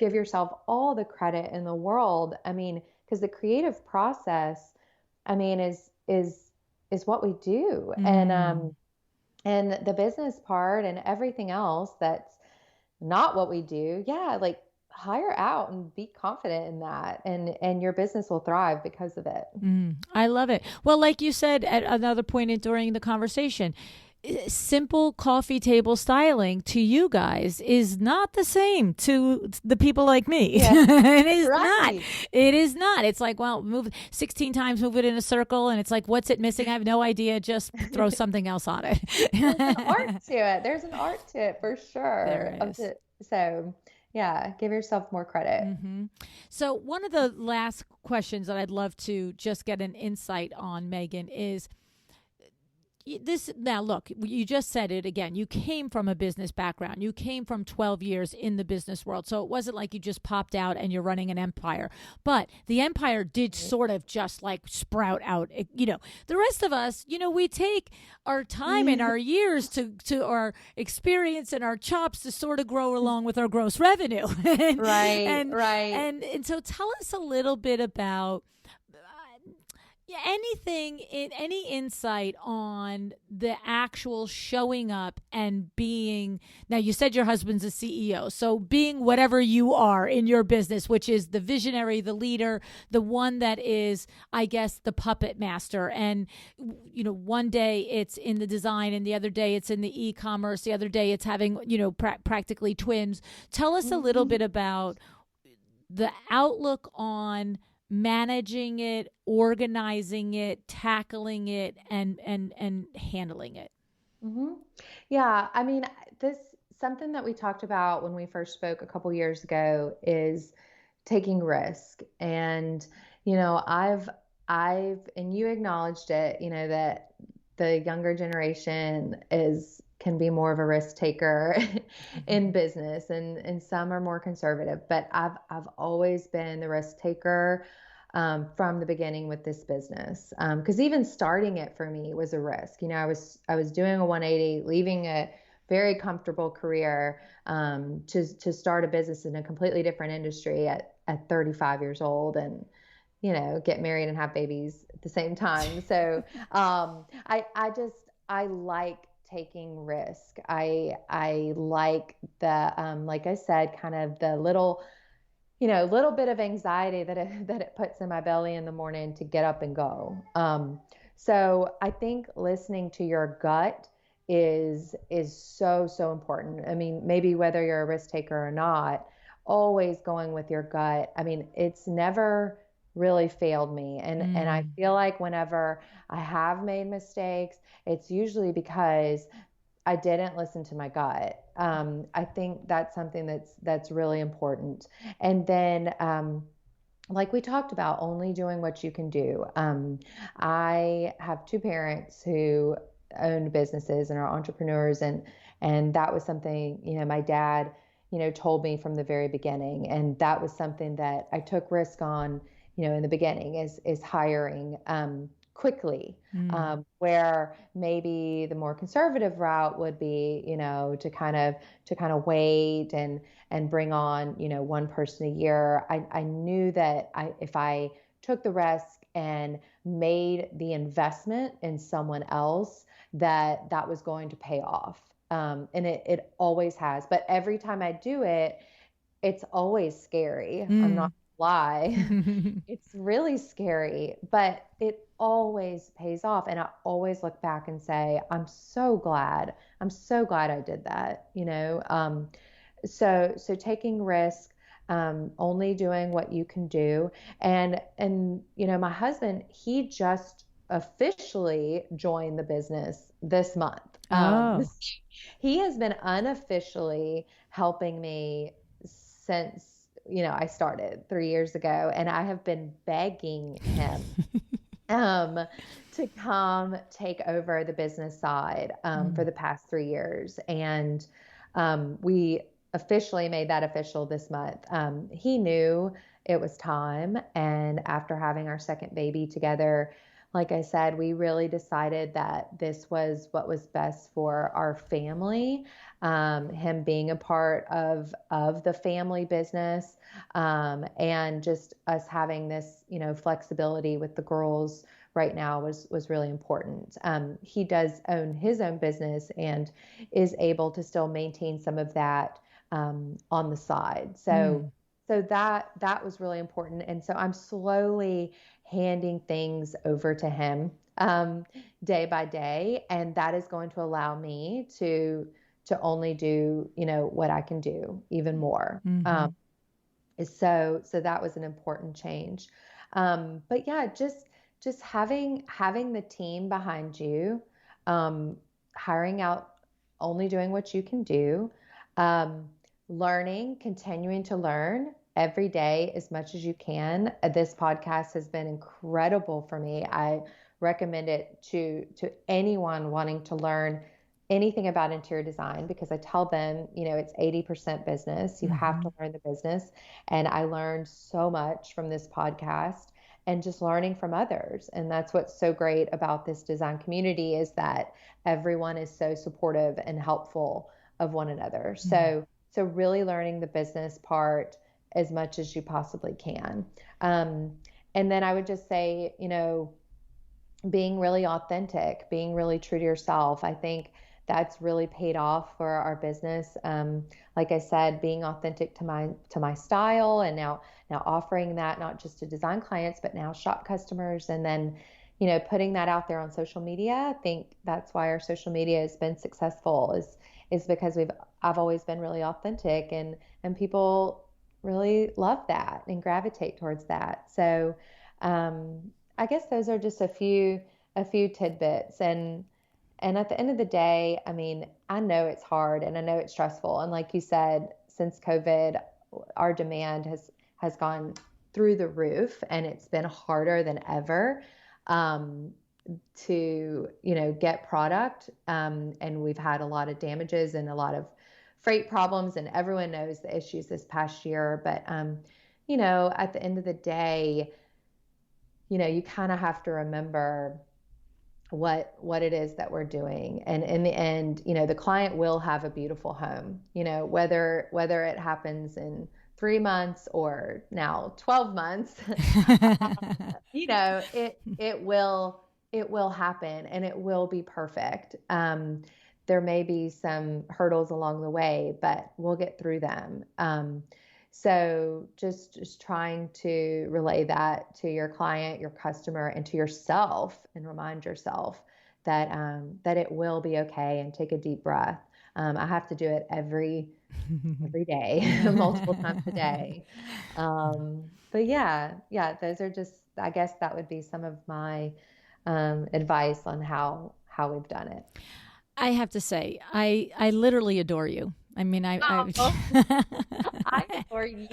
give yourself all the credit in the world. I mean, because the creative process, I mean, is what we do. And the business part and everything else that's not what we do. Yeah, like hire out and be confident in that, and your business will thrive because of it. I love it. Well, like you said at another point during the conversation, simple coffee table styling to you guys is not the same to the people like me. It is not. It is not. It's like, well, move 16 times, move it in a circle, and it's like, what's it missing? I have no idea. Just throw something else on it. There's an art to it. There's an art to it for sure. There is. So yeah, give yourself more credit. So one of the last questions that I'd love to just get an insight on, Megan, is this. Now, look, you just said it again. You came from a business background. You came from 12 years in the business world. So it wasn't like you just popped out and you're running an empire. But the empire did sort of just like sprout out. The rest of us, we take our time and our years to our experience and our chops to sort of grow along with our gross revenue. Right. And so tell us a little bit about any insight on the actual showing up and being. Now, you said your husband's a CEO, so being whatever you are in your business, which is the visionary, the leader, the one that is, I guess, the puppet master. And one day it's in the design, and the other day it's in the e-commerce, the other day it's having practically twins. Tell us a little bit about the outlook on managing it, organizing it, tackling it, and handling it. Yeah, I mean, something that we talked about when we first spoke a couple years ago is taking risk. And I've and you acknowledged it, that the younger generation can be more of a risk taker in business, and some are more conservative, but I've always been the risk taker from the beginning with this business. Cause even starting it for me was a risk. I was doing a 180, leaving a very comfortable career, to start a business in a completely different industry at 35 years old. And get married and have babies at the same time. So, I like taking risk. I like the, like I said, kind of the little bit of anxiety that it puts in my belly in the morning to get up and go. So I think listening to your gut is so, so important. I mean, maybe whether you're a risk taker or not, always going with your gut. I mean, it's never really failed me. And I feel like whenever I have made mistakes, it's usually because I didn't listen to my gut. I think that's something that's really important. And then, like we talked about, only doing what you can do. I have two parents who own businesses and are entrepreneurs, and that was something, my dad, told me from the very beginning, and that was something that I took risk on, in the beginning is hiring quickly, where maybe the more conservative route would be, to kind of wait and bring on, one person a year. I knew that if I took the risk and made the investment in someone else, that was going to pay off. And it always has. But every time I do it, it's always scary. I'm not gonna lie. It's really scary, but it always pays off. And I always look back and say, I'm so glad. I'm so glad I did that. So taking risk, only doing what you can do. And my husband, he just officially joined the business this month. Oh. He has been unofficially helping me since, I started 3 years ago, and I have been begging him to come take over the business side for the past 3 years. And we officially made that official this month. He knew it was time. And after having our second baby together, like I said, we really decided that this was what was best for our family, him being a part of the family business, and just us having this, flexibility with the girls right now was really important. He does own his own business and is able to still maintain some of that on the side. So that was really important. And so I'm slowly handing things over to him day by day, and that is going to allow me to only do what I can do even more. So that was an important change. But yeah, just having the team behind you, hiring out, only doing what you can do, learning, continuing to learn every day as much as you can. This podcast has been incredible for me. I recommend it to anyone wanting to learn anything about interior design, because I tell them, it's 80% business. You have to learn the business. And I learned so much from this podcast and just learning from others. And that's what's so great about this design community, is that everyone is so supportive and helpful of one another. So really learning the business part as much as you possibly can. And then I would just say, being really authentic, being really true to yourself. I think that's really paid off for our business. Like I said, being authentic to my style, and now offering that not just to design clients, but now shop customers, and then, putting that out there on social media. I think that's why our social media has been successful, is because I've always been really authentic, and people really love that and gravitate towards that. So I guess those are just a few tidbits. And at the end of the day, I mean, I know it's hard and I know it's stressful. And like you said, since COVID, our demand has gone through the roof, and it's been harder than ever to get product. And we've had a lot of damages and a lot of freight problems, and everyone knows the issues this past year. But at the end of the day, you kind of have to remember what it is that we're doing. And in the end, the client will have a beautiful home, whether it happens in 3 months or now 12 months, it will happen and it will be perfect. There may be some hurdles along the way, but we'll get through them. So just trying to relay that to your client, your customer, and to yourself, and remind yourself that it will be okay, and take a deep breath. I have to do it every day, multiple times a day. But yeah, those are just, I guess that would be some of my advice on how we've done it. I have to say, I literally adore you. I mean, I adore you.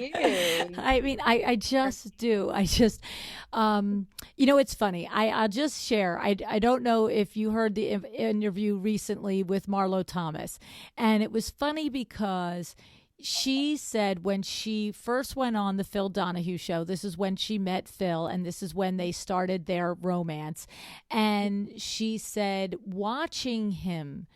I mean, I just do. I just, it's funny. I'll just share. I don't know if you heard the interview recently with Marlo Thomas, and it was funny because she said when she first went on the Phil Donahue show, this is when she met Phil, and this is when they started their romance. And she said, watching him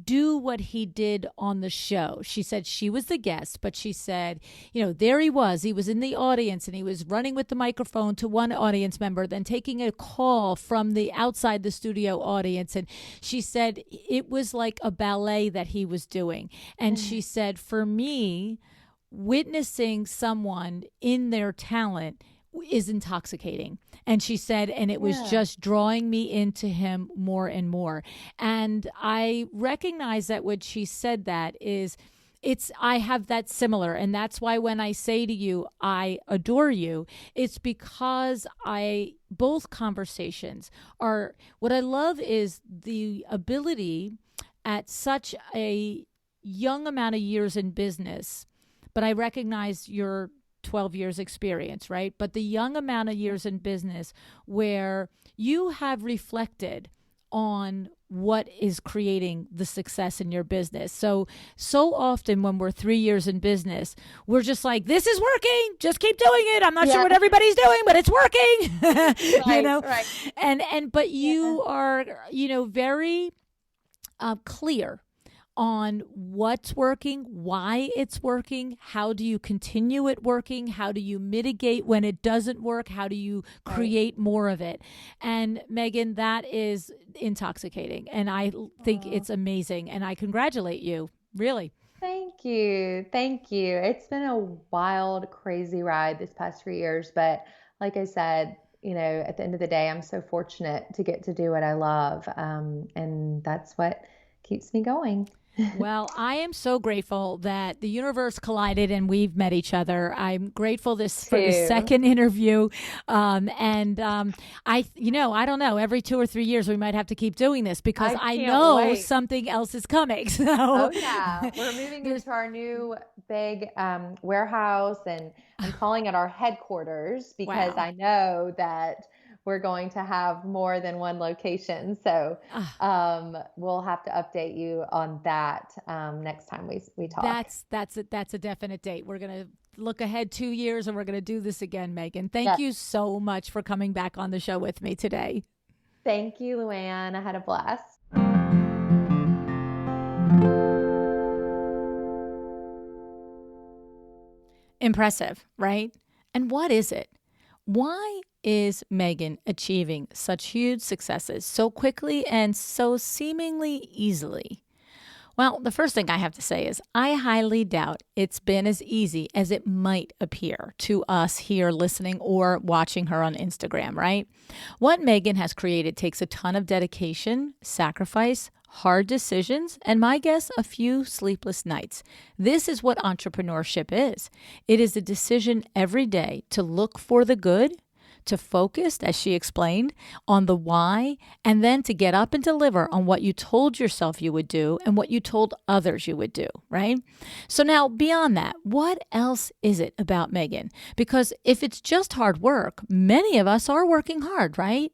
do what he did on the show. She said she was the guest, but she said, there he was in the audience, and he was running with the microphone to one audience member, then taking a call from the outside the studio audience. And she said it was like a ballet that he was doing. And she said, for me, witnessing someone in their talent is intoxicating. And she said, and it was just drawing me into him more and more. And I recognize that when she said that I have that similar. And that's why when I say to you, I adore you, it's because both conversations are, what I love is the ability at such a young amount of years in business, but I recognize your 12 years experience, right? But the young amount of years in business where you have reflected on what is creating the success in your business. So often when we're 3 years in business, we're just like, this is working, just keep doing it. I'm not sure what everybody's doing, but it's working. Right. But you are, very clear on what's working, why it's working, how do you continue it working, how do you mitigate when it doesn't work, how do you create more of it. And Megan, that is intoxicating, and I think it's amazing, and I congratulate you, really. Thank you. It's been a wild, crazy ride this past 3 years, but like I said, at the end of the day, I'm so fortunate to get to do what I love, and that's what keeps me going. Well, I am so grateful that the universe collided and we've met each other. I'm grateful for the second interview. I don't know, every 2 or 3 years we might have to keep doing this because I know something else is coming. So. Oh yeah, we're moving into our new big warehouse, and I'm calling it our headquarters because I know that we're going to have more than one location. So we'll have to update you on that next time we talk. That's a definite date. We're going to look ahead 2 years and we're going to do this again, Megan. Thank you so much for coming back on the show with me today. Thank you, LuAnn. I had a blast. Impressive, right? And what is it? Why is Megan achieving such huge successes so quickly and so seemingly easily? Well, the first thing I have to say is I highly doubt it's been as easy as it might appear to us here listening or watching her on Instagram, right? What Megan has created takes a ton of dedication, sacrifice, hard decisions, and my guess, a few sleepless nights. This is what entrepreneurship is. It is a decision every day to look for the good, to focus, as she explained, on the why, and then to get up and deliver on what you told yourself you would do and what you told others you would do, right? So now, beyond that, what else is it about Megan? Because if it's just hard work, many of us are working hard, right?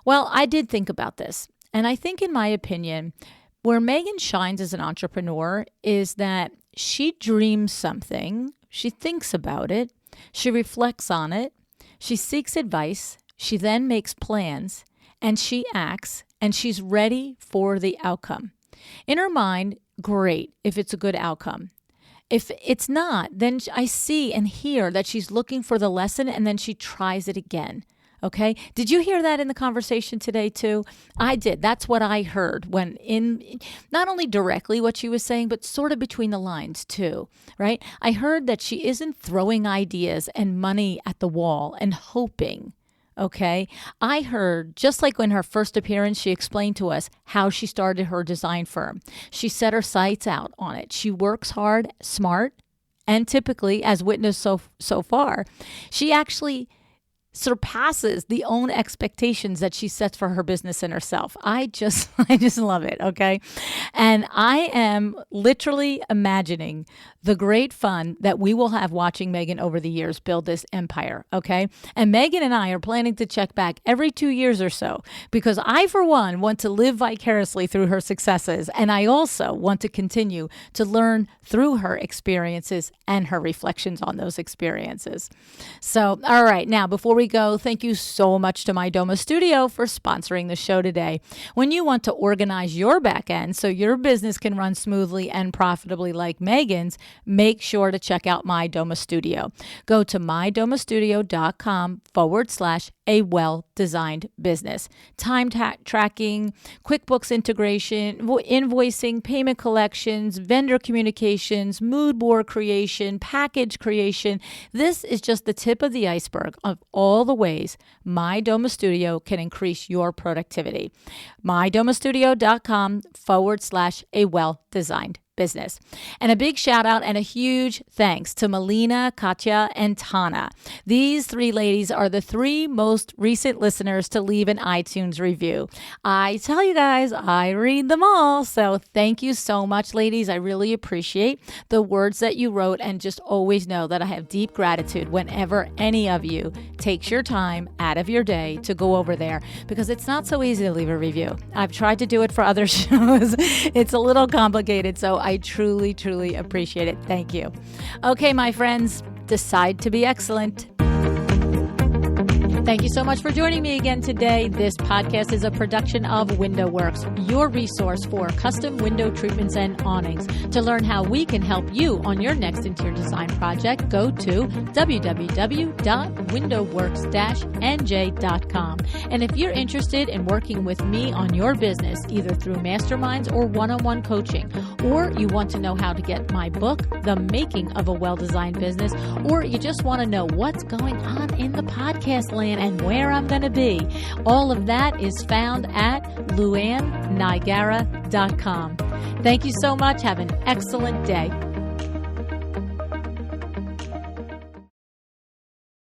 Well, I did think about this, and I think, in my opinion, where Megan shines as an entrepreneur is that she dreams something, she thinks about it, she reflects on it, she seeks advice, she then makes plans, and she acts, and she's ready for the outcome. In her mind, great if it's a good outcome. If it's not, then I see and hear that she's looking for the lesson and then she tries it again. Okay. Did you hear that in the conversation today too? I did. That's what I heard when in not only directly what she was saying, but sort of between the lines too, right? I heard that she isn't throwing ideas and money at the wall and hoping. Okay. I heard, just like in her first appearance, she explained to us how she started her design firm. She set her sights out on it. She works hard, smart, and typically, as witnessed so far, she actually surpasses the own expectations that she sets for her business and herself. I just love it. Okay. And I am literally imagining the great fun that we will have watching Megan over the years build this empire. Okay. And Megan and I are planning to check back every 2 years or so because I, for one, want to live vicariously through her successes. And I also want to continue to learn through her experiences and her reflections on those experiences. So, all right. Now, before we go, thank you so much to My Doma Studio for sponsoring the show today. When you want to organize your back end so your business can run smoothly and profitably like Megan's, make sure to check out My Doma Studio. Go to mydomastudio.com/a well-designed business. Time tracking, QuickBooks integration, invoicing, payment collections, vendor communications, mood board creation, package creation. This is just the tip of the iceberg of all the ways My Doma Studio can increase your productivity. mydomastudio.com/a well-designed business. And a big shout out and a huge thanks to Melina, Katya, and Tana. These three ladies are the three most recent listeners to leave an iTunes review. I tell you guys, I read them all. So thank you so much, ladies. I really appreciate the words that you wrote and just always know that I have deep gratitude whenever any of you takes your time out of your day to go over there because it's not so easy to leave a review. I've tried to do it for other shows. It's a little complicated. So I truly, truly appreciate it. Thank you. Okay, my friends, decide to be excellent. Thank you so much for joining me again today. This podcast is a production of WindowWorks, your resource for custom window treatments and awnings. To learn how we can help you on your next interior design project, go to www.windowworks-nj.com. And if you're interested in working with me on your business, either through masterminds or one-on-one coaching, or you want to know how to get my book, The Making of a Well-Designed Business, or you just want to know what's going on in the podcast land and where I'm going to be, all of that is found at LuAnn Nigara.com. Thank you so much. Have an excellent day.